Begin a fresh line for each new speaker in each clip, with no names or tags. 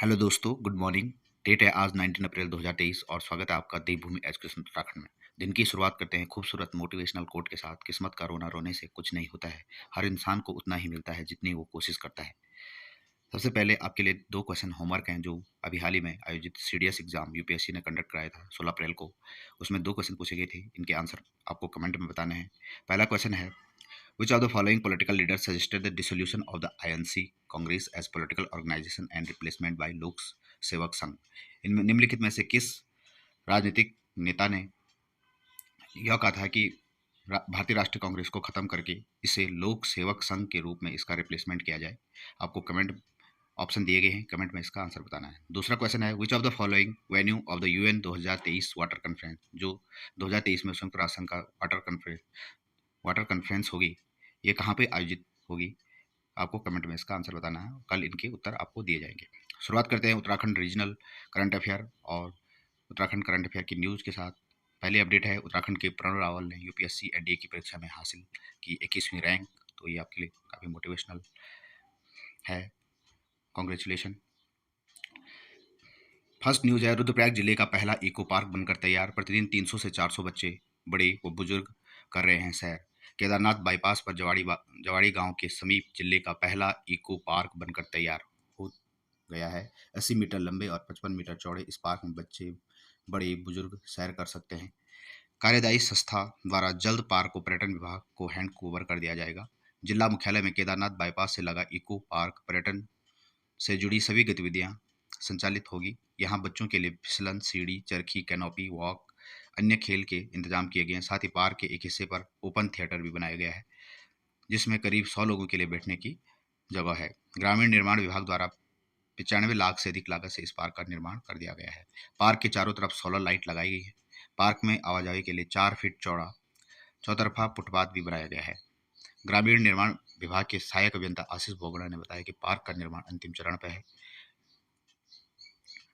Hello दोस्तों, good morning. Date है आज 19 अप्रैल 2023 और स्वागत है आपका देवभूमि एजुकेशन उत्तराखंड में। दिन की शुरुआत करते हैं खूबसूरत मोटिवेशनल कोट के साथ। किस्मत का रोना रोने से कुछ नहीं होता है, हर इंसान को उतना ही मिलता है जितनी वो कोशिश करता है। सबसे पहले आपके लिए दो क्वेश्चन होमवर्क हैं जो अभी हाल ही में आयोजित सीडीएस एग्जाम यूपीएससी ने कंडक्ट कराया था 16 अप्रैल को। उसमें दो क्वेश्चन पूछे गए थे, इनके आंसर आपको कमेंट में बताने हैं। पहला क्वेश्चन है, which of the following political leaders suggested the dissolution of the INC Congress as political organization and replacement by लोक सेवक संघ? इनमें निम्नलिखित में से किस राजनीतिक नेता ने यह कहा था कि भारतीय राष्ट्रीय कांग्रेस को खत्म करके इसे लोक सेवक संघ के रूप में इसका रिप्लेसमेंट किया जाए? आपको कमेंट ऑप्शन दिए गए हैं, कमेंट में इसका आंसर बताना है। दूसरा क्वेश्चन है, which of the following venue of the UN 2023 water conference, जो 2023 में संयुक्त राष्ट्र संघ का वाटर कॉन्फ्रेंस होगी, ये कहाँ पे आयोजित होगी? आपको कमेंट में इसका आंसर बताना है। कल इनके उत्तर आपको दिए जाएंगे। शुरुआत करते हैं उत्तराखंड रीजनल करंट अफेयर और उत्तराखंड करंट अफेयर की न्यूज़ के साथ। पहली अपडेट है, उत्तराखंड के प्रणव रावल ने यूपीएससी एनडीए की परीक्षा में हासिल की 21वीं रैंक। तो ये आपके लिए काफ़ी मोटिवेशनल है, कॉन्ग्रेचुलेशन। फर्स्ट न्यूज़ है, रुद्रप्रयाग जिले का पहला इको पार्क बनकर तैयार। प्रतिदिन 300 से 400 बच्चे बड़े व बुजुर्ग कर रहे हैं सैर। केदारनाथ बाईपास पर जवाड़ी गांव के समीप जिले का पहला इको पार्क बनकर तैयार हो गया है। 80 मीटर लंबे और 55 मीटर चौड़े इस पार्क में बच्चे बड़े बुजुर्ग सैर कर सकते हैं। कार्यदायी संस्था द्वारा जल्द पार्क को पर्यटन विभाग को हैंड ओवर कर दिया जाएगा। जिला मुख्यालय में केदारनाथ बाईपास से लगा इको पार्क पर्यटन से जुड़ी सभी गतिविधियां संचालित होगी। यहाँ बच्चों के लिए फिसलन, सीढ़ी, चरखी, कैनोपी वॉक, अन्य खेल के इंतजाम किए गए हैं। साथ ही पार्क के एक हिस्से पर ओपन थिएटर भी बनाया गया है, जिसमें करीब 100 लोगों के लिए बैठने की जगह है। ग्रामीण निर्माण विभाग द्वारा 95 लाख से अधिक लागत से इस पार्क का निर्माण कर दिया गया है। पार्क के चारों तरफ सोलर लाइट लगाई गई है। पार्क में आवाजाही के लिए 4 फीट चौड़ा चौतरफा फुटपाथ भी बनाया गया है। ग्रामीण निर्माण विभाग के सहायक अभियंता आशीष बोगड़ा ने बताया कि पार्क का निर्माण अंतिम चरण पर है।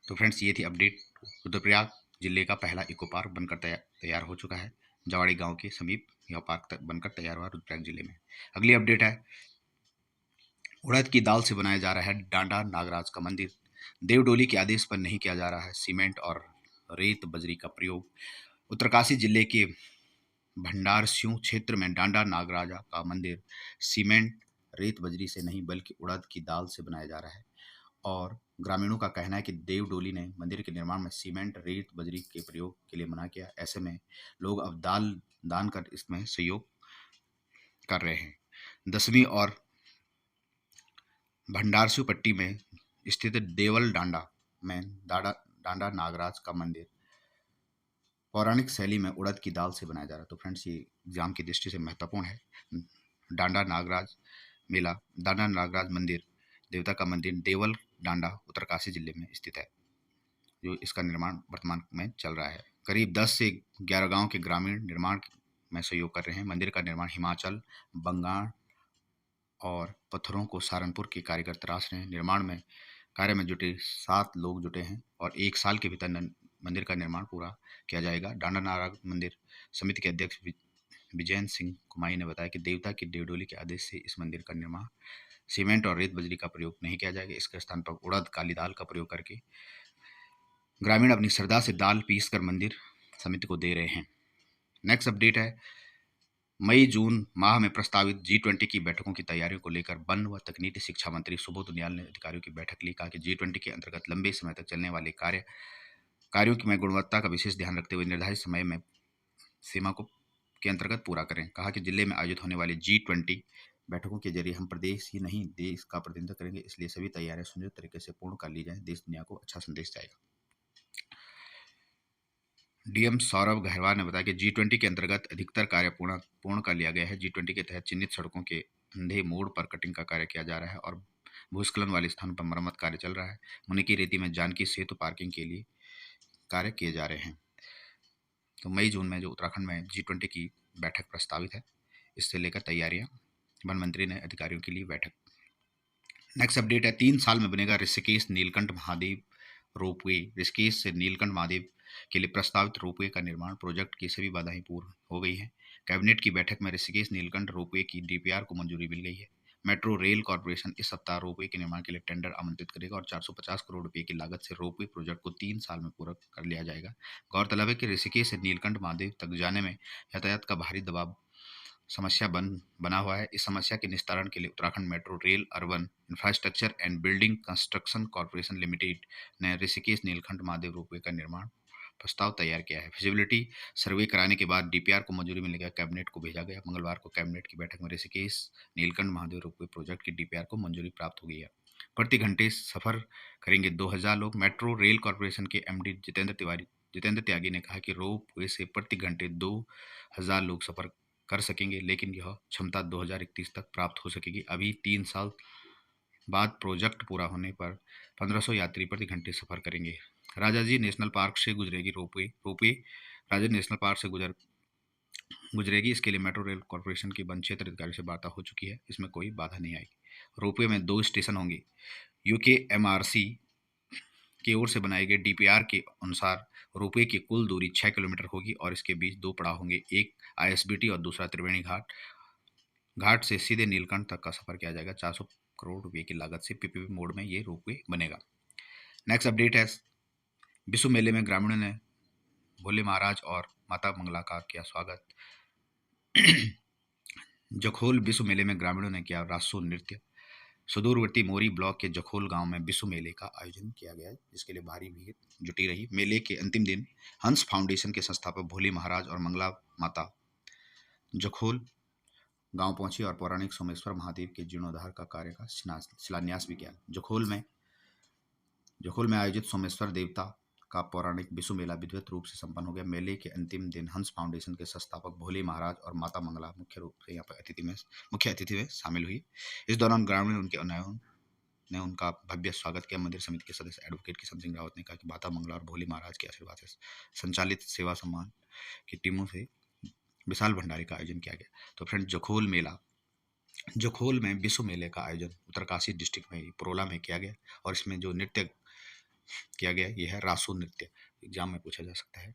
तो फ्रेंड्स, ये थी अपडेट। रुद्रप्रयाग जिले का पहला इको पार्क बनकर तैयार हो चुका है। जवाड़ी गांव के समीप यह पार्क बनकर तैयार हुआ रुद्रप्रयाग जिले में। अगली अपडेट है, उड़द की दाल से बनाया जा रहा है डांडा नागराज का मंदिर। देवडोली के आदेश पर नहीं किया जा रहा है सीमेंट और रेत बजरी का प्रयोग। उत्तरकाशी जिले के भंडारस्यू क्षेत्र में डांडा नागराजा का मंदिर सीमेंट रेत बजरी से नहीं बल्कि उड़द की दाल से बनाया जा रहा है। और ग्रामीणों का कहना है कि देवडोली ने मंदिर के निर्माण में सीमेंट रेत बजरी के प्रयोग के लिए मना किया। ऐसे में लोग अब दान कर इसमें सहयोग कर रहे हैं। 10वीं और भंडारसू पट्टी में स्थित देवल डांडा में डांडा नागराज का मंदिर पौराणिक शैली में उड़द की दाल से बनाया जा रहा है। तो फ्रेंड्स, ये एग्जाम की दृष्टि से महत्वपूर्ण है। डांडा नागराज मेला, डांडा नागराज मंदिर देवता का मंदिर देवल डांडा उत्तरकाशी जिले में स्थित है, जो इसका निर्माण वर्तमान में चल रहा है। करीब 10 से 11 गांव के ग्रामीण निर्माण में सहयोग कर रहे हैं। मंदिर का निर्माण हिमाचल, बंगाल और पत्थरों को सहारनपुर के कारीगर तराश रहे हैं। निर्माण में कार्य में जुटे 7 लोग जुटे हैं और 1 साल के भीतर मंदिर का निर्माण पूरा किया जाएगा। डांडा नागराज मंदिर समिति के अध्यक्ष विजयन सिंह कुमाई ने बताया कि देवता की देवडोली के आदेश से इस मंदिर का निर्माण सीमेंट और रेत बजरी का प्रयोग नहीं किया जाएगा। इसके स्थान पर उड़द काली दाल का प्रयोग करके ग्रामीण अपनी श्रद्धा से दाल पीस कर मंदिर समिति को दे रहे हैं। नेक्स्ट अपडेट है, मई जून माह में प्रस्तावित G20 की बैठकों की तैयारियों को लेकर वन व तकनीकी शिक्षा मंत्री सुबोध उनियाल ने अधिकारियों की बैठक ली। कहा कि G20 के अंतर्गत लंबे समय तक चलने वाले कार्यों की में गुणवत्ता का विशेष ध्यान रखते हुए निर्धारित समय में सीमा को के अंतर्गत पूरा करें। कहा कि जिले में आयोजित होने वाली G20 बैठकों के जरिए हम प्रदेश ही नहीं देश का प्रतिनिधित्व करेंगे, इसलिए सभी तैयारियां सुनियोजित तरीके से पूर्ण कर ली जाए। देश दुनिया को अच्छा संदेश जाएगा। डीएम सौरभ गहरवाल ने बताया कि G20 के अंतर्गत अधिकतर कार्य पूर्ण कर लिया गया है। G20 के तहत चिन्हित सड़कों के अंधे मोड़ पर कटिंग का कार्य किया जा रहा है और भूस्खलन वाले स्थानों पर मरम्मत कार्य चल रहा है। मुनिकी रेती में जानकी सेतु पार्किंग के लिए कार्य किए जा रहे हैं। तो मई जून में जो उत्तराखंड में G20 की बैठक प्रस्तावित है, इससे लेकर तैयारियां वन मंत्री ने अधिकारियों के लिए बैठक। नेक्स्ट अपडेट है, 3 साल में बनेगा ऋषिकेश नीलकंठ महादेव रोपवे। ऋषिकेश से नीलकंठ महादेव के लिए प्रस्तावित रोपवे का निर्माण प्रोजेक्ट की सभी बाधाएं पूर्ण हो गई हैं। कैबिनेट की बैठक में ऋषिकेश नीलकंठ रोपवे की डीपीआर को मंजूरी मिल गई है। मेट्रो रेल कॉरपोरेशन इस सप्ताह रोपवे के निर्माण के लिए टेंडर आमंत्रित करेगा और 450 करोड़ रुपए की लागत से रोपवे प्रोजेक्ट को 3 साल में पूरा कर लिया जाएगा। गौरतलब है कि ऋषिकेश से नीलकंठ महादेव तक जाने में यातायात का भारी दबाव समस्या बना हुआ है। इस समस्या के निस्तारण के लिए Uttarakhand metro rail urban infrastructure and building construction corporation limited ने ऋषिकेश नीलकंठ महादेव रोपवे का निर्माण प्रस्ताव तैयार किया है। फिजिबिलिटी सर्वे कराने के बाद डीपीआर को मंजूरी मिलने के कैबिनेट को भेजा गया। मंगलवार को कैबिनेट की बैठक में ऋषिकेश नीलकंठ महादेव रोपवे प्रोजेक्ट की डीपीआर को मंजूरी प्राप्त हो गई है। प्रति घंटे सफर करेंगे 2000 लोग। मेट्रो रेल कॉरपोरेशन के एमडी जितेंद्र त्यागी ने कहा कि रोपवे से प्रति घंटे 2000 लोग सफर कर सकेंगे, लेकिन यह क्षमता 2031 तक प्राप्त हो सकेगी। अभी 3 साल बाद प्रोजेक्ट पूरा होने पर 1500 यात्री प्रति घंटे सफर करेंगे। राजाजी नेशनल पार्क से गुजरेगी रोपवे राजाजी नेशनल पार्क से गुजरेगी। इसके लिए मेट्रो रेल कॉरपोरेशन की वन क्षेत्र अधिकारी से वार्ता हो चुकी है। इसमें कोई बाधा नहीं आएगी। रोपवे में 2 स्टेशन होंगे। यूकेएमआरसी की ओर से बनाए गए डीपीआर के अनुसार रोपवे की कुल दूरी 6 किलोमीटर होगी और इसके बीच 2 पड़ाव होंगे, एक आईएसबीटी और दूसरा त्रिवेणी घाट से सीधे नीलकंठ तक का सफर किया जाएगा। 400 करोड़ रुपए की लागत से पीपीपी मोड में ये रोपवे बनेगा। नेक्स्ट अपडेट है, विश्व मेले में ग्रामीणों ने भोले महाराज और माता मंगला का किया स्वागत। जखोल विश्व मेले में ग्रामीणों ने किया रासो नृत्य। सुदूरवर्ती मोरी ब्लॉक के जखोल गांव में विश्व मेले का आयोजन किया गया, जिसके लिए भारी भीड़ जुटी रही। मेले के अंतिम दिन हंस फाउंडेशन के संस्थापक भोले महाराज और मंगला माता जखोल गांव पहुंची और पौराणिक सोमेश्वर महादेव के जीर्णोद्धार का कार्य का शिलान्यास भी किया। जखोल में आयोजित सोमेश्वर देवता का पौराणिक विश्व मेला विधिवत रूप से संपन्न हो गया। मेले के अंतिम दिन हंस फाउंडेशन के संस्थापक भोले महाराज और माता मंगला मुख्य रूप से यहाँ पर मुख्य अतिथि में शामिल हुई। इस दौरान ग्रामीण ने उनका भव्य स्वागत किया। मंदिर समिति के सदस्य एडवोकेट किशन सिंह रावत ने कहा कि माता मंगला और भोले महाराज के आशीर्वाद से संचालित सेवा सम्मान की टीमों से विशाल भंडारे का आयोजन किया गया। तो फ्रेंड, जखोल में विश्व मेले का आयोजन उत्तरकाशी डिस्ट्रिक्ट में पुरोला में किया गया और इसमें जो नृत्य किया गया यह है रासो नृत्य। एग्जाम में पूछा जा सकता है।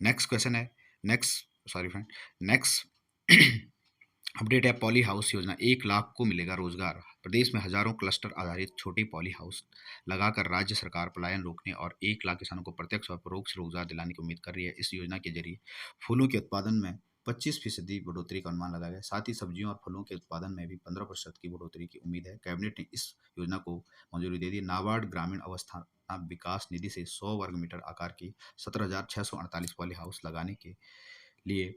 नेक्स्ट क्वेश्चन है, नेक्स्ट अपडेट है, पॉली हाउस योजना 1 लाख को मिलेगा रोजगार। प्रदेश में हजारों क्लस्टर आधारित छोटे पॉली हाउस लगाकर राज्य सरकार पलायन रोकने और 1 लाख किसानों को प्रत्यक्ष और परोक्ष रोजगार दिलाने की उम्मीद कर रही है। इस योजना के जरिए फूलों के उत्पादन में 25% बढ़ोतरी का अनुमान लगाया गया। साथ ही सब्जियों और फलों के उत्पादन में भी 15% की बढ़ोतरी की उम्मीद है। कैबिनेट ने इस योजना को मंजूरी दे दी। नाबार्ड ग्रामीण अवस्थाना विकास निधि से 100 वर्ग मीटर आकार की 17,648 पॉली हाउस लगाने के लिए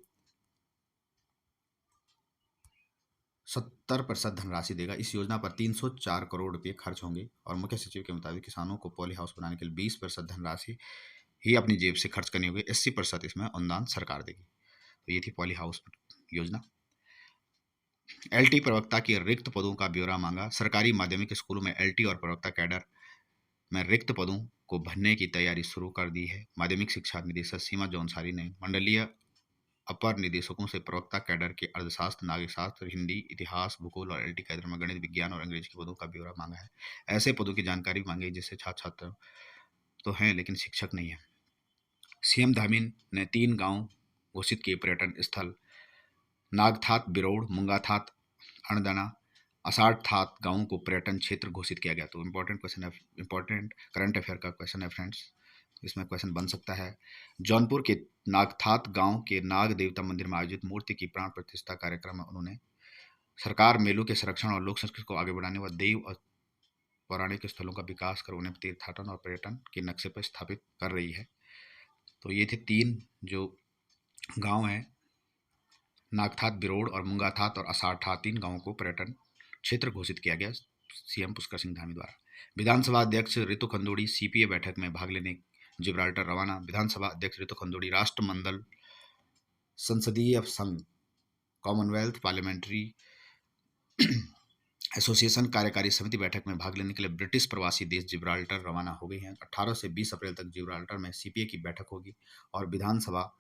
70% धनराशि देगा। इस योजना पर 304 करोड़ रुपए खर्च होंगे और मुख्य सचिव के मुताबिक किसानों को पॉली हाउस बनाने के लिए 20% धनराशि ही अपनी जेब से खर्च करनी होगी। 80% इसमें अनुदान सरकार देगी। तो ये थी पॉली हाउस योजना। एलटी प्रवक्ता के रिक्त पदों का ब्यौरा मांगा। सरकारी माध्यमिक स्कूलों में एलटी और प्रवक्ता कैडर में रिक्त पदों को भरने की तैयारी शुरू कर दी है। माध्यमिक शिक्षा निदेशक सीमा जौनसारी ने मंडलीय अपर निदेशकों से प्रवक्ता कैडर के अर्थशास्त्र, नागरिक शास्त्र, हिंदी, इतिहास, भूगोल और एलटी कैडर में गणित, विज्ञान और अंग्रेजी के पदों का ब्यौरा मांगा है। ऐसे पदों की जानकारी मांगी जिससे छात्र तो हैं लेकिन शिक्षक नहीं है। सीएम धामीन ने 3 गांव घोषित किए पर्यटन स्थल। नागथात बिरोड़, मुंगाथात, अणदाना, असाढ़थात गांवों को पर्यटन क्षेत्र घोषित किया गया। तो इंपॉर्टेंट करंट अफेयर का क्वेश्चन है फ्रेंड्स, इसमें क्वेश्चन बन सकता है। जौनपुर के नागथात गांव के नाग देवता मंदिर में आयोजित मूर्ति की प्राण प्रतिष्ठा कार्यक्रम में उन्होंने सरकार मेलों के संरक्षण और लोक संस्कृति को आगे बढ़ाने व देव और पौराणिक स्थलों का विकास कर उन्हें तीर्थाटन और पर्यटन के नक्शे पर स्थापित कर रही है। तो ये थे 3 जो गांव हैं, नागथात, बिरोड़ और मुंगाथात और असाढ़थात, 3 गांवों को पर्यटन क्षेत्र घोषित किया गया सीएम पुष्कर सिंह धामी द्वारा। विधानसभा अध्यक्ष रितु खंदूड़ी सीपीए बैठक में भाग लेने जिब्राल्टर रवाना। विधानसभा अध्यक्ष रितु खंदूड़ी राष्ट्रमंडल संसदीय संघ कॉमनवेल्थ पार्लियामेंट्री एसोसिएशन कार्यकारी समिति बैठक में भाग लेने के लिए ब्रिटिश प्रवासी देश जिब्राल्टर रवाना हो गए हैं। 18 से 20 अप्रैल तक जिब्राल्टर में सीपीए की बैठक होगी और विधानसभा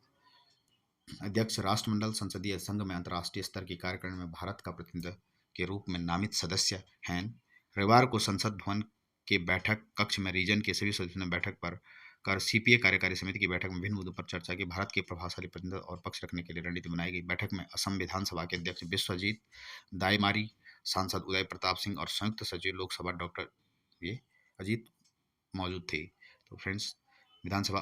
अध्यक्ष राष्ट्रमंडल संसदीय संघ में अंतर्राष्ट्रीय स्तर की कार्यकारिणी में भारत का प्रतिनिधि के रूप में नामित सदस्य हैं। रविवार को संसद भवन के बैठक कक्ष में रीजन के सभी सदस्यों ने बैठक पर कर सीपीए कार्यकारी समिति की बैठक में विभिन्न मुद्दों पर चर्चा की। भारत के प्रभावशाली प्रतिनिधित्व और पक्ष रखने के लिए रणनीति बनाई गई। बैठक में असम विधानसभा के अध्यक्ष विश्वजीत दाईमारी सांसद उदय प्रताप सिंह और संयुक्त सचिव लोकसभा डॉक्टर ये अजीत मौजूद थे। तो फ्रेंड्स, विधानसभा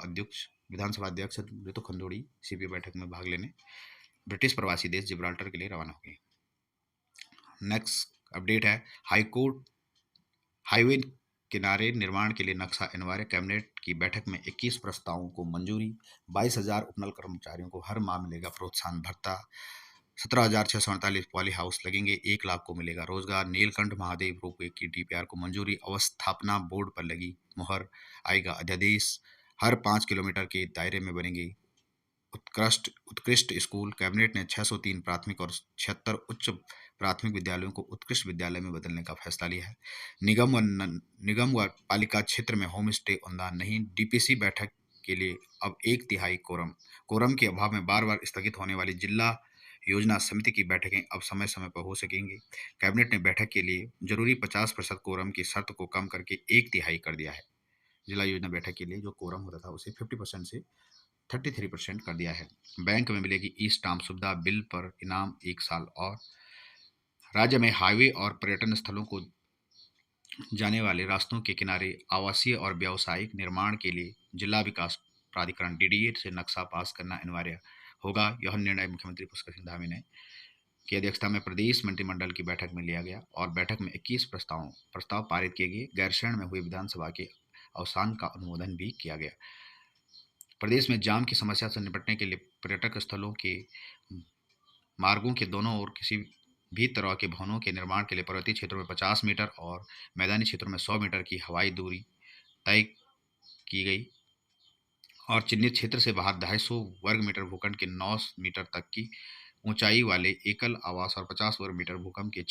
अध्यक्ष ऋतु खंडूड़ी सीपीए बैठक में भाग लेने ब्रिटिश प्रवासी देश जिब्राल्टर के लिए रवाना हो गए। नेक्स्ट अपडेट है हाईकोर्ट हाईवे किनारे निर्माण के लिए नक्शा अनिवार्य। कैबिनेट की बैठक में 21 प्रस्तावों को मंजूरी। 22,000 उपनल कर्मचारियों को हर माह मिलेगा प्रोत्साहन भत्ता। 17,648 पॉली हाउस लगेंगे। 1 लाख को मिलेगा रोजगार। नीलकंठ महादेव रोपवे की डीपीआर को मंजूरी। अवस्थापना बोर्ड पर लगी मुहर। आएगा अध्यादेश। हर 5 किलोमीटर के दायरे में बनेंगे उत्कृष्ट स्कूल। कैबिनेट ने 603 प्राथमिक और 76 उच्च प्राथमिक विद्यालयों को उत्कृष्ट विद्यालय में बदलने का फैसला लिया है। निगम व पालिका क्षेत्र में होम स्टे अनुदान नहीं। डीपीसी बैठक के लिए अब 1/3 कोरम के अभाव में बार बार स्थगित होने वाली जिला योजना समिति की बैठकें अब समय समय पर हो सकेंगी। कैबिनेट ने बैठक के लिए जरूरी 50% कोरम की शर्त को कम करके 1/3 कर दिया है। जिला योजना बैठक के लिए जो कोरम होता था उसे 50% से 33% कर दिया है। बैंक में मिलेगी ई स्टाम्प सुविधा। बिल पर इनाम 1 साल और। राज्य में हाईवे और पर्यटन स्थलों को जाने वाले रास्तों के किनारे आवासीय और व्यावसायिक निर्माण के लिए जिला विकास प्राधिकरण डीडीए से नक्शा पास करना अनिवार्य होगा। यह निर्णय मुख्यमंत्री पुष्कर सिंह धामी ने की अध्यक्षता में प्रदेश मंत्रिमंडल की बैठक में लिया गया और बैठक में 21 प्रस्ताव पारित किए गए। गैरसैंण में हुई विधानसभा के अवसान का अनुमोदन भी किया गया। प्रदेश में जाम की समस्या से निपटने के लिए पर्यटक स्थलों के मार्गों के दोनों ओर किसी भी तरह के भवनों के निर्माण के लिए पर्वतीय क्षेत्रों में 50 मीटर और मैदानी क्षेत्रों में 100 मीटर की हवाई दूरी तय की गई और चिन्हित क्षेत्र से बाहर 250 वर्ग मीटर भूखंड के 9 मीटर तक की ऊंचाई वाले एकल आवास और 50 वर्ग मीटर भूखंड के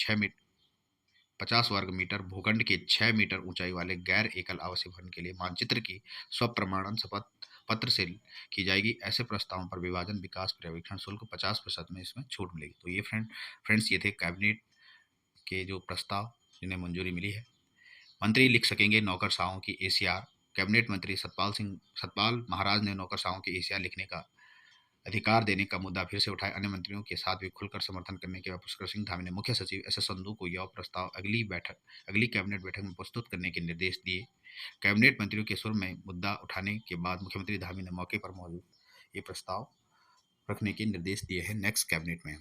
50 वर्ग मीटर भूखंड के 6 मीटर ऊंचाई वाले गैर एकल आवासीय भवन के लिए मानचित्र की स्वप्रमाणन शपथ पत्र से की जाएगी। ऐसे प्रस्तावों पर विभाजन विकास पर्यवेक्षण शुल्क 50% में इसमें छूट मिलेगी। तो ये फ्रेंड्स ये थे कैबिनेट के जो प्रस्ताव जिन्हें मंजूरी मिली है। मंत्री लिख सकेंगे नौकरशाहों की एसीआर। कैबिनेट मंत्री सतपाल महाराज ने नौकरशाहों की एसीआर लिखने का अधिकार देने का मुद्दा फिर से उठाया। अन्य मंत्रियों के साथ भी खुलकर समर्थन करने के बाद पुष्कर सिंह धामी ने मुख्य सचिव एस संधू को यह प्रस्ताव अगली कैबिनेट बैठक में प्रस्तुत करने के निर्देश दिए। कैबिनेट मंत्रियों के सुर में मुद्दा उठाने के बाद मुख्यमंत्री धामी ने मौके पर मौजूद ये प्रस्ताव रखने के निर्देश दिए हैं। नेक्स्ट कैबिनेट में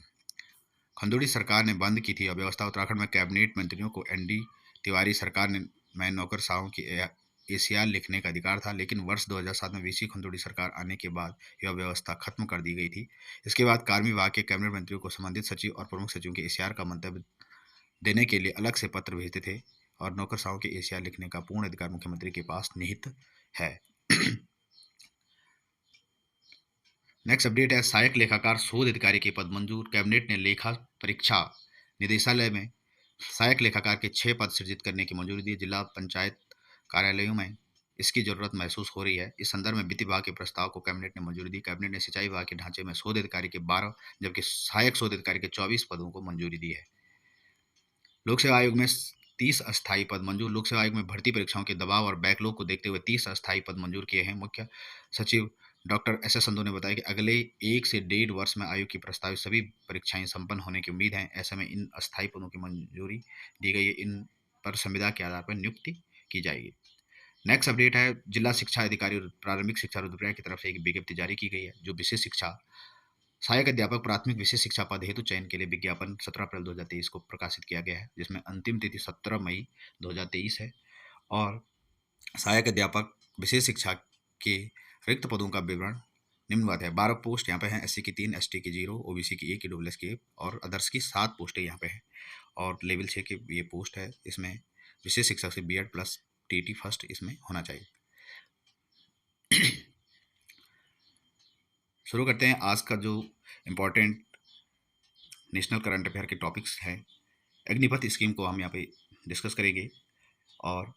खंडूड़ी सरकार ने बंद की थी अव्यवस्था। उत्तराखंड में कैबिनेट मंत्रियों को एनडी तिवारी सरकार में नौकरशाहों की एसीआर लिखने का अधिकार था, लेकिन वर्ष 2007 में वीसी खंडूड़ी सरकार आने के बाद यह व्यवस्था खत्म कर दी गई थी। इसके बाद कार्मिक विभाग के कैबिनेट मंत्रियों को संबंधित सचिव और प्रमुख सचिवों के एसीआर का मंतव्य देने के लिए अलग से पत्र भेजते थे और नौकरशाहों के एसीआर लिखने का पूर्ण अधिकार मुख्यमंत्री के पास निहित है। नेक्स्ट अपडेट है सहायक लेखाकार शोध अधिकारी के पद मंजूर। कैबिनेट ने लेखा परीक्षा निदेशालय में सहायक लेखाकार के 6 पद सृजित करने की मंजूरी दी। जिला पंचायत कार्यालयों में इसकी जरूरत महसूस हो रही है। इस संदर्भ में वित्त विभाग के प्रस्ताव को कैबिनेट ने मंजूरी दी। कैबिनेट ने सिंचाई विभाग के ढांचे में शोध अधिकारी के 12 जबकि सहायक शोध अधिकारी के 24 पदों को मंजूरी दी है। लोक सेवा आयोग में 30 अस्थायी पद मंजूर। लोक सेवा आयोग में भर्ती परीक्षाओं के दबाव और बैकलॉग को देखते हुए 30 अस्थायी पद मंजूर किए हैं। मुख्य सचिव डॉक्टर एस संधू ने बताया कि अगले 1 से 1.5 वर्ष में आयोग की प्रस्तावित सभी परीक्षाएं संपन्न होने की उम्मीद है। ऐसे में इन अस्थायी पदों की मंजूरी दी गई है। इन पर संविदा के आधार पर नियुक्ति की जाएगी। नेक्स्ट अपडेट है जिला शिक्षा अधिकारी प्रारंभिक शिक्षा रुद्रप्रयाग की तरफ से एक विज्ञप्ति जारी की गई है जो विशेष शिक्षा सहायक अध्यापक प्राथमिक विशेष शिक्षा पद हेतु चयन के लिए विज्ञापन 17 अप्रैल 2023 को प्रकाशित किया गया है, जिसमें अंतिम तिथि 17 मई 2023 है और सहायक अध्यापक विशेष शिक्षा के रिक्त पदों का विवरण निम्नवत है। 12 पोस्ट यहाँ पे हैं, एससी की 3, एसटी की 0, ओबीसी की 1, ईडब्ल्यूएस की 1 और अदर्स की 7 पोस्टें यहाँ पे हैं और लेवल 6 की ये पोस्ट है। इसमें विशेष शिक्षक से बीएड प्लस टीटी फर्स्ट इसमें होना चाहिए। शुरू करते हैं आज का जो इम्पोर्टेंट नेशनल करंट अफेयर के टॉपिक्स हैं। अग्निपथ स्कीम को हम यहाँ पे डिस्कस करेंगे और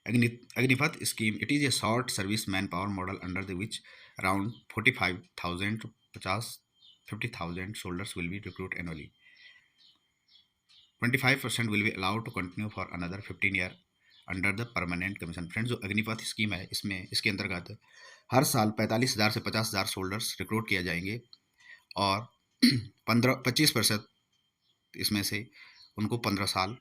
Agnipath scheme it is a short service manpower model under the which around 45,000 to 50,000 soldiers will be recruited annually. 25% will be allowed to continue for another 15 year under the permanent commission. Friends जो Agnipath scheme है इसमें इसके अंतर्गत हर साल 45,000 से 50,000 shoulders recruit किए जाएंगे और 25% इसमें से उनको 15 साल,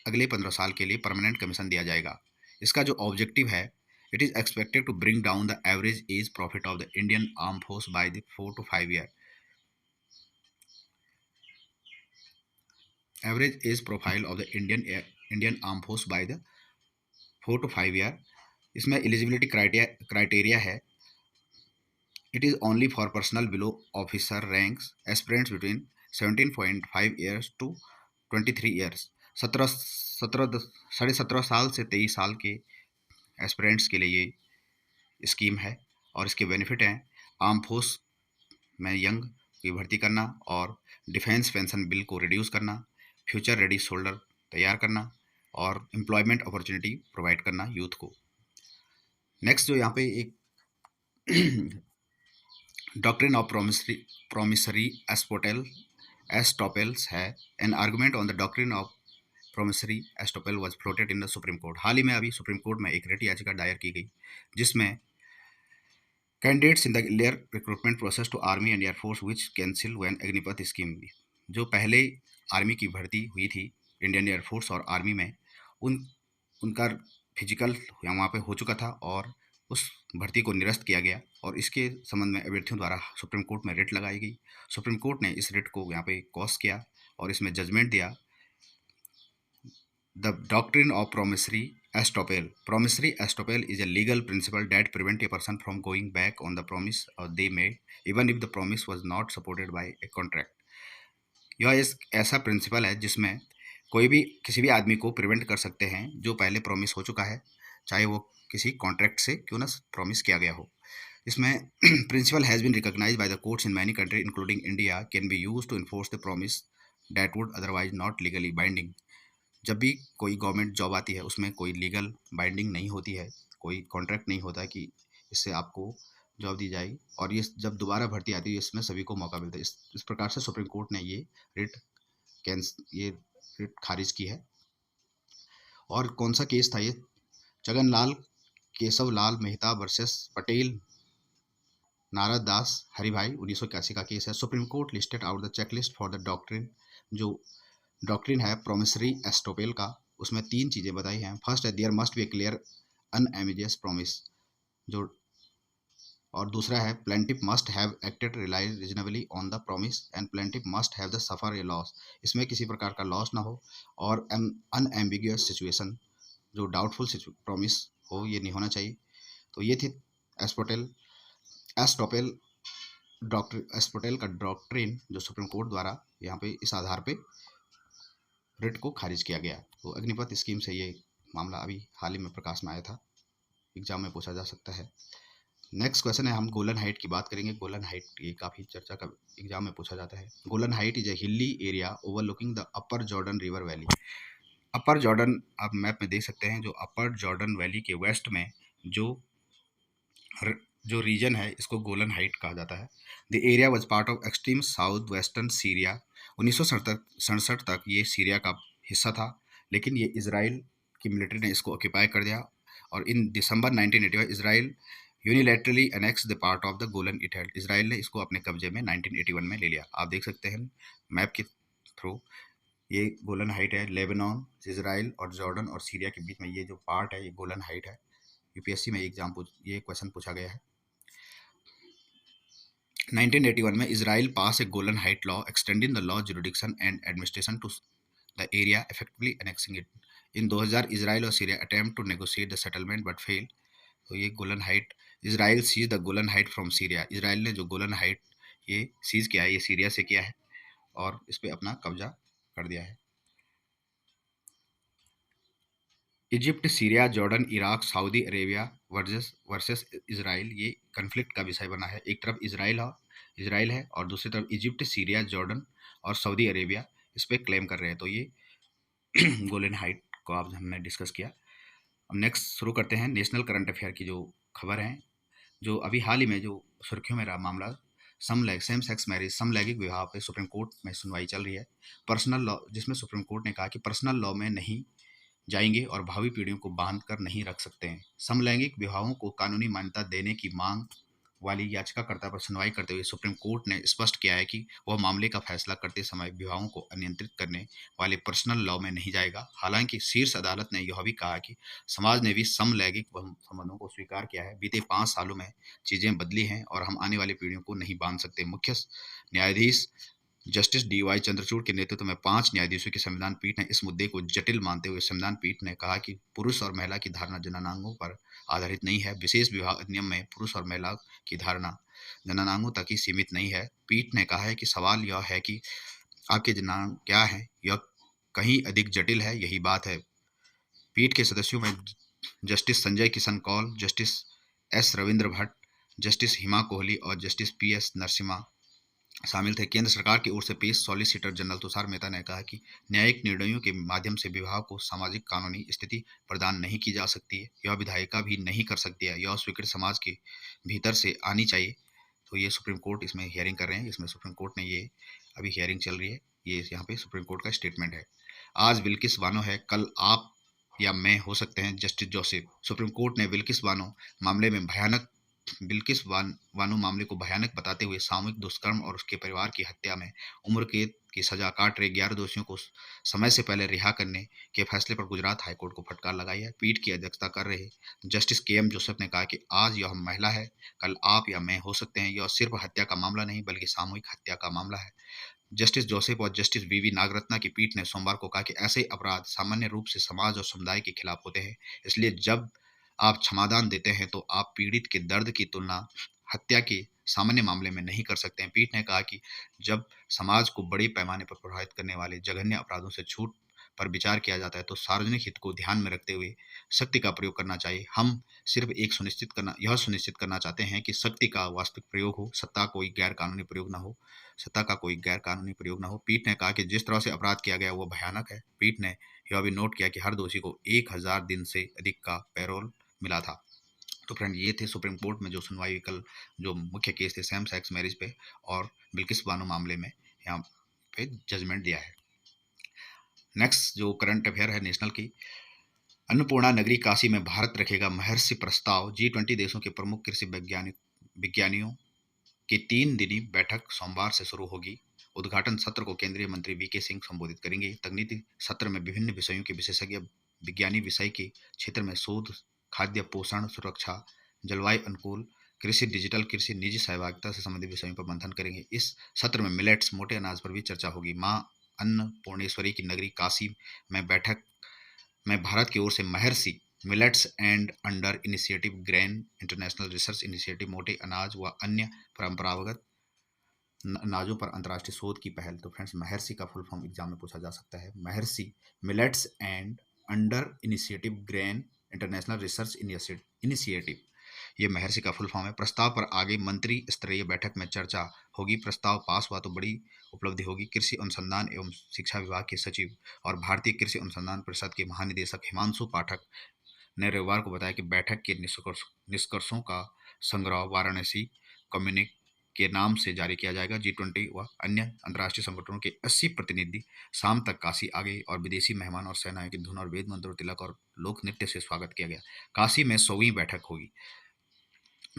अगले 15 साल के लिए परमानेंट कमीशन दिया जाएगा। इसका जो ऑब्जेक्टिव है, it is expected to bring down the average age profit of the Indian arm force by the 4 to 5 year. Average age profile of the Indian arm force by the 4 to 5 year. इसमें eligibility criteria है, it is only for personal below officer ranks aspirants between 17.5 years to 23 years. 17.5 साल से 23 साल के aspirants के लिए ये scheme है। और इसके बेनिफिट हैं, आर्म फोर्स में यंग की भर्ती करना और डिफेंस पेंशन बिल को रिड्यूस करना, फ्यूचर रेडी सोल्डर तैयार करना और एम्प्लॉयमेंट अपॉर्चुनिटी प्रोवाइड करना यूथ को। नेक्स्ट जो यहाँ पे एक डॉक्ट्रिन ऑफ प्रोमिसरी एस्टोपेल्स है। An argument on the doctrine of promissory estoppel was floated in the Supreme Court. हाल ही में अभी सुप्रीम कोर्ट में एक रिट याचिका दायर की गई, जिसमें candidates in the layer recruitment process to army and air force which cancel when Agnipath scheme, जो पहले आर्मी की भर्ती हुई थी इंडियन एयरफोर्स और आर्मी में, उनका फिजिकल वहाँ पे हो चुका था और उस भर्ती को निरस्त किया गया और इसके संबंध में अभ्यर्थियों द्वारा सुप्रीम कोर्ट में रिट लगाई गई। सुप्रीम कोर्ट ने इस रिट को यहाँ पे कॉज किया और इसमें जजमेंट दिया, the doctrine of promissory estoppel is a legal principle that prevent a person from going back on the promise they made, even if the promise was not supported by a contract। यह एक ऐसा principal है जिसमें कोई भी किसी भी आदमी को प्रिवेंट कर सकते हैं जो पहले प्रॉमिस हो चुका है, चाहे वो किसी कॉन्ट्रैक्ट से क्यों ना प्रॉमिस किया गया हो। इसमें principle has been recognised by the courts in many country including India, can be used to enforce the promise that would otherwise not legally binding. जब भी कोई गवर्नमेंट जॉब आती है उसमें कोई लीगल बाइंडिंग नहीं होती है, कोई कॉन्ट्रैक्ट नहीं होता कि इससे आपको जॉब दी जाएगी, और ये जब दोबारा भर्ती आती है इसमें सभी को मौका मिलता है। इस प्रकार से सुप्रीम कोर्ट ने ये रिट खारिज की है। और कौन सा केस था ये? जगनलाल केशव लाल मेहता वर्सेस पटेल नारद दास हरिभाई 1981 का केस है। Supreme Court listed out the checklist for the doctrine. जो डॉक्ट्रिन है प्रोमिसरी एस्टोपेल का, उसमें 3 चीज़ें बताई हैं। फर्स्ट है, there must be a clear unambiguous promise, जो और दूसरा है, plaintiff must have acted rely reasonably on the promise and plaintiff must have the suffer a loss. इसमें किसी प्रकार का लॉस ना हो और अनएम्बिगियस सिचुएशन, जो डाउटफुल प्रॉमिस हो, ये नहीं होना चाहिए। तो ये थी एस्टोपेल एस्टोपेल का डॉक्ट्रिन, जो सुप्रीम कोर्ट द्वारा यहाँ पे इस आधार पे रिट को खारिज किया गया। तो अग्निपथ स्कीम से ये मामला अभी हाल ही में प्रकाश में आया था, एग्जाम में पूछा जा सकता है। नेक्स्ट क्वेश्चन है, हम गोलन हाइट की बात करेंगे। गोलन हाइट ये काफ़ी चर्चा का एग्जाम में पूछा जाता है। गोलन height is a hilly area overlooking the upper Jordan river valley. Upper Jordan आप मैप में देख सकते हैं, जो अपर जॉर्डन वैली के वेस्ट में जो रीजन है, इसको गोलन हाइट कहा जाता है। The area was part of extreme south western Syria. 1967 तक ये सीरिया का हिस्सा था, लेकिन ये इसराइल की मिलिट्री ने इसको ऑक्यूपाई कर दिया और in December 1985 Israel unilaterally annex the part of the Golan it held. Israel ने इसको अपने कब्जे में 1981 में ले लिया। आप देख सकते हैं मैप के थ्रू, ये गोलन हाइट है। लेबनान, इसराइल और जॉर्डन और सीरिया के बीच में ये जो पार्ट है, ये गोलन हाइट है। यूपीएससी में ये क्वेश्चन पूछा गया है। 1981 में Israel pass a Golan height law extending the law jurisdiction and administration to the area effectively annexing it. In 2000 Israel और Syria attempt to negotiate the settlement but fail. तो ये Golan height, Israel seize the Golan height from Syria. Israel ने जो गोलन height ये seize किया है, ये Syria से किया है और इस पर अपना कब्जा कर दिया है। Egypt, Syria, Jordan, Iraq, Saudi Arabia versus Israel, ये कन्फ्लिक्ट का विषय बना है। एक तरफ इसराइल है और दूसरी तरफ इजिप्ट, सीरिया, जॉर्डन और सऊदी अरेबिया इस पर क्लेम कर रहे हैं। तो ये गोलन हाइट को आप हमने डिस्कस किया। अब नेक्स्ट शुरू करते हैं नेशनल करंट अफेयर की जो खबर है, जो अभी हाल ही में जो सुर्खियों में रहा मामला सेम सेक्स मैरिज, समलैंगिक विवाह पे सुप्रीम कोर्ट में सुनवाई चल रही है। पर्सनल लॉ, जिसमें सुप्रीम कोर्ट ने कहा कि पर्सनल लॉ में नहीं जाएंगे और भावी पीढ़ियों को बांध कर नहीं रख सकते हैं। समलैंगिक विवाहों को कानूनी मान्यता देने की मांग वाली याचिकाकर्ता पर सुनवाई करते हुए सुप्रीम कोर्ट ने स्पष्ट किया है कि वह मामले का फैसला करते समय विवाहों को अनियंत्रित करने वाले पर्सनल लॉ में नहीं जाएगा। हालांकि शीर्ष अदालत ने यह भी कहा कि समाज ने भी समलैंगिक संबंधों को स्वीकार किया है। बीते 5 सालों में चीजें बदली हैं और हम आने वाली पीढ़ियों को नहीं बांध सकते। मुख्य न्यायाधीश जस्टिस डी.वाई. चंद्रचूड़ के नेतृत्व में 5 न्यायाधीशों की संविधान पीठ ने इस मुद्दे को जटिल मानते हुए संविधान पीठ ने कहा कि पुरुष और महिला की धारणा जननांगों पर आधारित नहीं है। विशेष विवाह अधिनियम में पुरुष और महिला की धारणा जननांगों तक ही सीमित नहीं है। पीठ ने कहा है कि सवाल यह है कि आपके जननांग क्या है, यह कहीं अधिक जटिल है। यही बात है। पीठ के सदस्यों में justice Sanjay Kishan Kaul, justice S Ravindra Bhat, justice Hima Kohli और जस्टिस पी.एस. नरसिम्हा शामिल थे। केंद्र सरकार की ओर से पेश सॉलिसिटर जनरल तुषार मेहता ने कहा कि न्यायिक निर्णयों के माध्यम से विवाह को सामाजिक कानूनी स्थिति प्रदान नहीं की जा सकती है। यह विधायिका भी नहीं कर सकती है। यह स्वीकृत समाज के भीतर से आनी चाहिए। तो ये सुप्रीम कोर्ट इसमें हियरिंग कर रहे हैं। इसमें सुप्रीम कोर्ट ने ये अभी हियरिंग चल रही है। ये यहाँ पे सुप्रीम कोर्ट का स्टेटमेंट है। आज बिल्किस बानो है, कल आप या मैं हो सकते हैं जस्टिस जोसेफ। सुप्रीम कोर्ट ने बिल्किस बानो मामले को भयानक बताते हुए सामूहिक दुष्कर्म और उसके परिवार की हत्या में उम्र कैद की सजा काट रहे 11 दोषियों को समय से पहले रिहा करने के फैसले पर गुजरात हाईकोर्ट को फटकार लगाई है। पीठ की अध्यक्षता कर रहे जस्टिस के.एम. जोसेफ ने कहा कि आज यह महिला है, कल आप या मैं हो सकते हैं। यह सिर्फ हत्या का मामला नहीं बल्कि सामूहिक हत्या का मामला है। जस्टिस जोसेफ और जस्टिस वी नागरत्ना की पीठ ने सोमवार को कहा कि ऐसे अपराध सामान्य रूप से समाज और समुदाय के खिलाफ होते हैं। इसलिए जब आप क्षमादान देते हैं तो आप पीड़ित के दर्द की तुलना हत्या के सामान्य मामले में नहीं कर सकते हैं। पीठ ने कहा कि जब समाज को बड़े पैमाने पर प्रभावित करने वाले जघन्य अपराधों से छूट पर विचार किया जाता है तो सार्वजनिक हित को ध्यान में रखते हुए शक्ति का प्रयोग करना चाहिए। हम सिर्फ यह सुनिश्चित करना चाहते हैं कि शक्ति का वास्तविक प्रयोग हो, सत्ता का कोई गैर कानूनी प्रयोग न हो। पीठ ने कहा कि जिस तरह से अपराध किया गया वो भयानक है। पीठ ने यह भी नोट किया कि हर दोषी को 1000 दिन से अधिक का पैरोल मिला था। तो फ्रेंड, ये थे सुप्रीम कोर्ट में जो सुनवाई कल जो मुख्य केस थे सेम सेक्स मैरिज पे और बिल्किस बानो मामले में यहाँ पे जजमेंट दिया है। नेक्स्ट जो करंट अफेयर है नेशनल की, अन्नपूर्णा नगरी काशी में भारत रखेगा महर्षि प्रस्ताव। G20 देशों के प्रमुख कृषि विज्ञानियों की 3 दिनी बैठक सोमवार से शुरू होगी। उद्घाटन सत्र को केंद्रीय मंत्री वी के सिंह संबोधित करेंगे। तकनीकी सत्र में विभिन्न विषयों के विशेषज्ञ विज्ञानी विषय के क्षेत्र में शोध, खाद्य पोषण सुरक्षा, जलवायु अनुकूल कृषि, डिजिटल कृषि, निजी सहभागिता से संबंधित विषयों पर मंथन करेंगे। इस सत्र में मिलेट्स, मोटे अनाज पर भी चर्चा होगी। मां अन्नपूर्णेश्वरी की नगरी काशी में बैठक में भारत की ओर से महर्षि millets and under initiative, grain international research initiative, मोटे अनाज व अन्य परंपरागत अनाजों पर अंतर्राष्ट्रीय शोध की पहल। तो फ्रेंड्स, महर्षि का फुल फॉर्म एग्जाम में पूछा जा सकता है। महर्षि millets and under initiative, grain international research initiative, ये महर्षि का फुल फॉर्म है। प्रस्ताव पर आगे मंत्री स्तरीय बैठक में चर्चा होगी। प्रस्ताव पास हुआ तो बड़ी उपलब्धि होगी। कृषि अनुसंधान एवं शिक्षा विभाग के सचिव और भारतीय कृषि अनुसंधान परिषद के महानिदेशक हिमांशु पाठक ने रविवार को बताया कि बैठक के निष्कर्षों का संग्रह वाराणसी कम्युनिक के नाम से जारी किया जाएगा। G20 व अन्य अंतर्राष्ट्रीय संगठनों के 80 प्रतिनिधि शाम तक काशी आ गए और विदेशी मेहमान और सेनाएं की धुन और वेद मंत्रों, तिलक और लोक नृत्य से स्वागत किया गया। काशी में 100वीं बैठक होगी।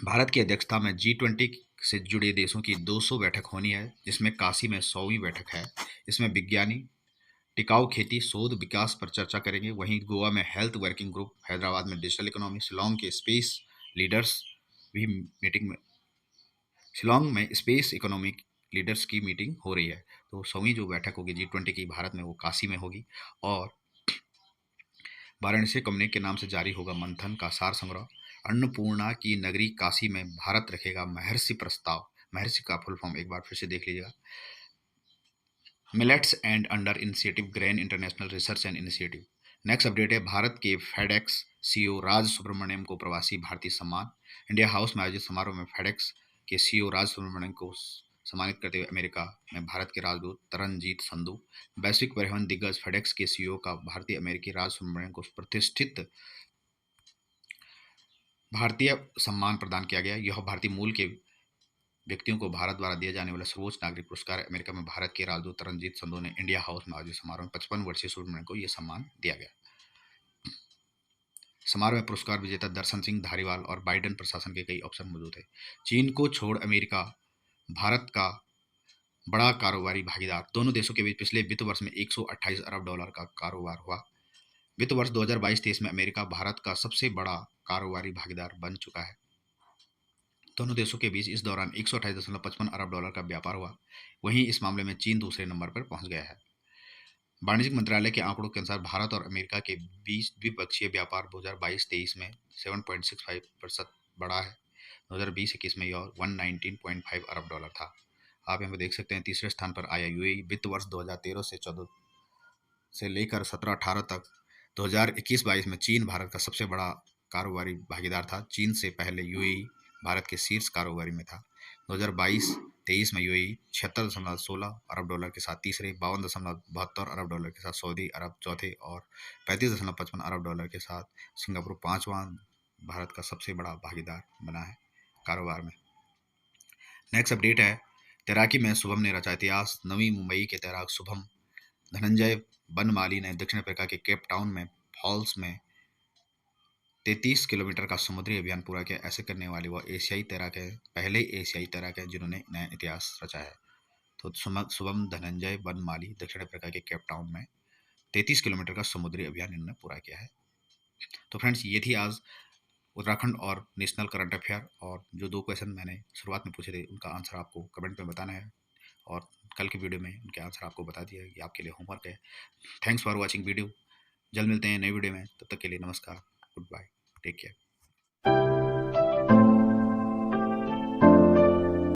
भारत की अध्यक्षता में G20 से जुड़े देशों की 200 बैठक होनी है, जिसमें काशी में 100वीं बैठक है। इसमें विज्ञानी टिकाऊ खेती, शोध, विकास पर चर्चा करेंगे। वहीं गोवा में हेल्थ वर्किंग ग्रुप, हैदराबाद में डिजिटल इकोनॉमी, शिलोंग के स्पेस लीडर्स भी मीटिंग में शिलोंग में स्पेस इकोनॉमिक लीडर्स की मीटिंग हो रही है। तो 100वीं जो बैठक होगी G20 की भारत में वो काशी में होगी और वाराणसी कम्युनिक के नाम से जारी होगा मंथन का सार संग्रह। अन्नपूर्णा की नगरी काशी में भारत रखेगा महर्षि प्रस्ताव। महर्षि का फुल फॉर्म एक बार फिर से देख लीजिएगा, millets and under initiative, grain international research and initiative. Next update है, भारत के फेडेक्स सीईओ राज सुब्रमण्यम को प्रवासी भारतीय सम्मान। इंडिया हाउस में आयोजित समारोह में फेडेक्स के सीईओ राज सुब्रमण्यम को सम्मानित करते हुए अमेरिका में भारत के राजदूत तरनजीत संधू, वैश्विक परिवहन दिग्गज फेडेक्स के सीईओ का भारतीय अमेरिकी राज सुब्रमण्यम को प्रतिष्ठित भारतीय सम्मान प्रदान किया गया। यह भारतीय मूल के व्यक्तियों को भारत द्वारा दिए जाने वाला सर्वोच्च नागरिक पुरस्कार है। अमेरिका में भारत के राजदूत तरनजीत संधू ने इंडिया हाउस में आयोजित समारोह में 55 वर्षीय सुब्रमण्यम को यह सम्मान दिया गया। समारोह में पुरस्कार विजेता दर्शन सिंह धारीवाल और बाइडेन प्रशासन के कई अफसर मौजूद थे। चीन को छोड़ अमेरिका भारत का बड़ा कारोबारी भागीदार। दोनों देशों के बीच पिछले वित्त वर्ष में 128 अरब डॉलर का कारोबार हुआ। वित्त वर्ष 2022-23 में अमेरिका भारत का सबसे बड़ा कारोबारी भागीदार बन चुका है। दोनों देशों के बीच इस दौरान 128.55 अरब डॉलर का व्यापार हुआ। वहीं इस मामले में चीन दूसरे नंबर पर पहुंच गया है। वाणिज्यिक मंत्रालय के आंकड़ों के अनुसार भारत और अमेरिका के बीच द्विपक्षीय व्यापार 2022-23 में 7.65% बढ़ा है। 2020-21 में यह 119.5 अरब डॉलर था। आप यहाँ पे देख सकते हैं तीसरे स्थान पर आया यूएई। वित्त वर्ष 2013 से 14 से लेकर 17-18 तक 2021-22 में चीन भारत का सबसे बड़ा कारोबारी भागीदार था। चीन से पहले यूएई भारत के शीर्ष कारोबारी में था। 2022-23 में यूएई 76.16 अरब डॉलर के साथ तीसरे, 52.72 अरब डॉलर के साथ सऊदी अरब चौथे और 35.55 अरब डॉलर के साथ सिंगापुर पांचवां भारत का सबसे बड़ा भागीदार बना है कारोबार में। नेक्स्ट अपडेट है, तैराकी में शुभम ने रचा इतिहास। नवी मुंबई के तैराक शुभम धनंजय बनमाली ने दक्षिण अफ्रीका के केप टाउन में फॉल्स में 33 किलोमीटर का समुद्री अभियान पूरा किया। ऐसे करने वाले वह एशियाई तैराक है, पहले एशियाई तैराक है जिन्होंने नया इतिहास रचा है। तो शुभम धनंजय बनमाली दक्षिण अफ्रीका के केप टाउन में 33 किलोमीटर का समुद्री अभियान इन्होंने पूरा किया है। तो फ्रेंड्स, ये थी आज उत्तराखंड और नेशनल करंट अफेयर, और जो 2 क्वेश्चन मैंने शुरुआत में पूछे थे उनका आंसर आपको कमेंट में बताना है, और कल के वीडियो में उनके आंसर आपको बता दिया है कि आपके लिए होमवर्क है। Thanks for watching video. जल्द मिलते हैं नए वीडियो में, तब तक के लिए नमस्कार, गुड बाय, टेक केयर।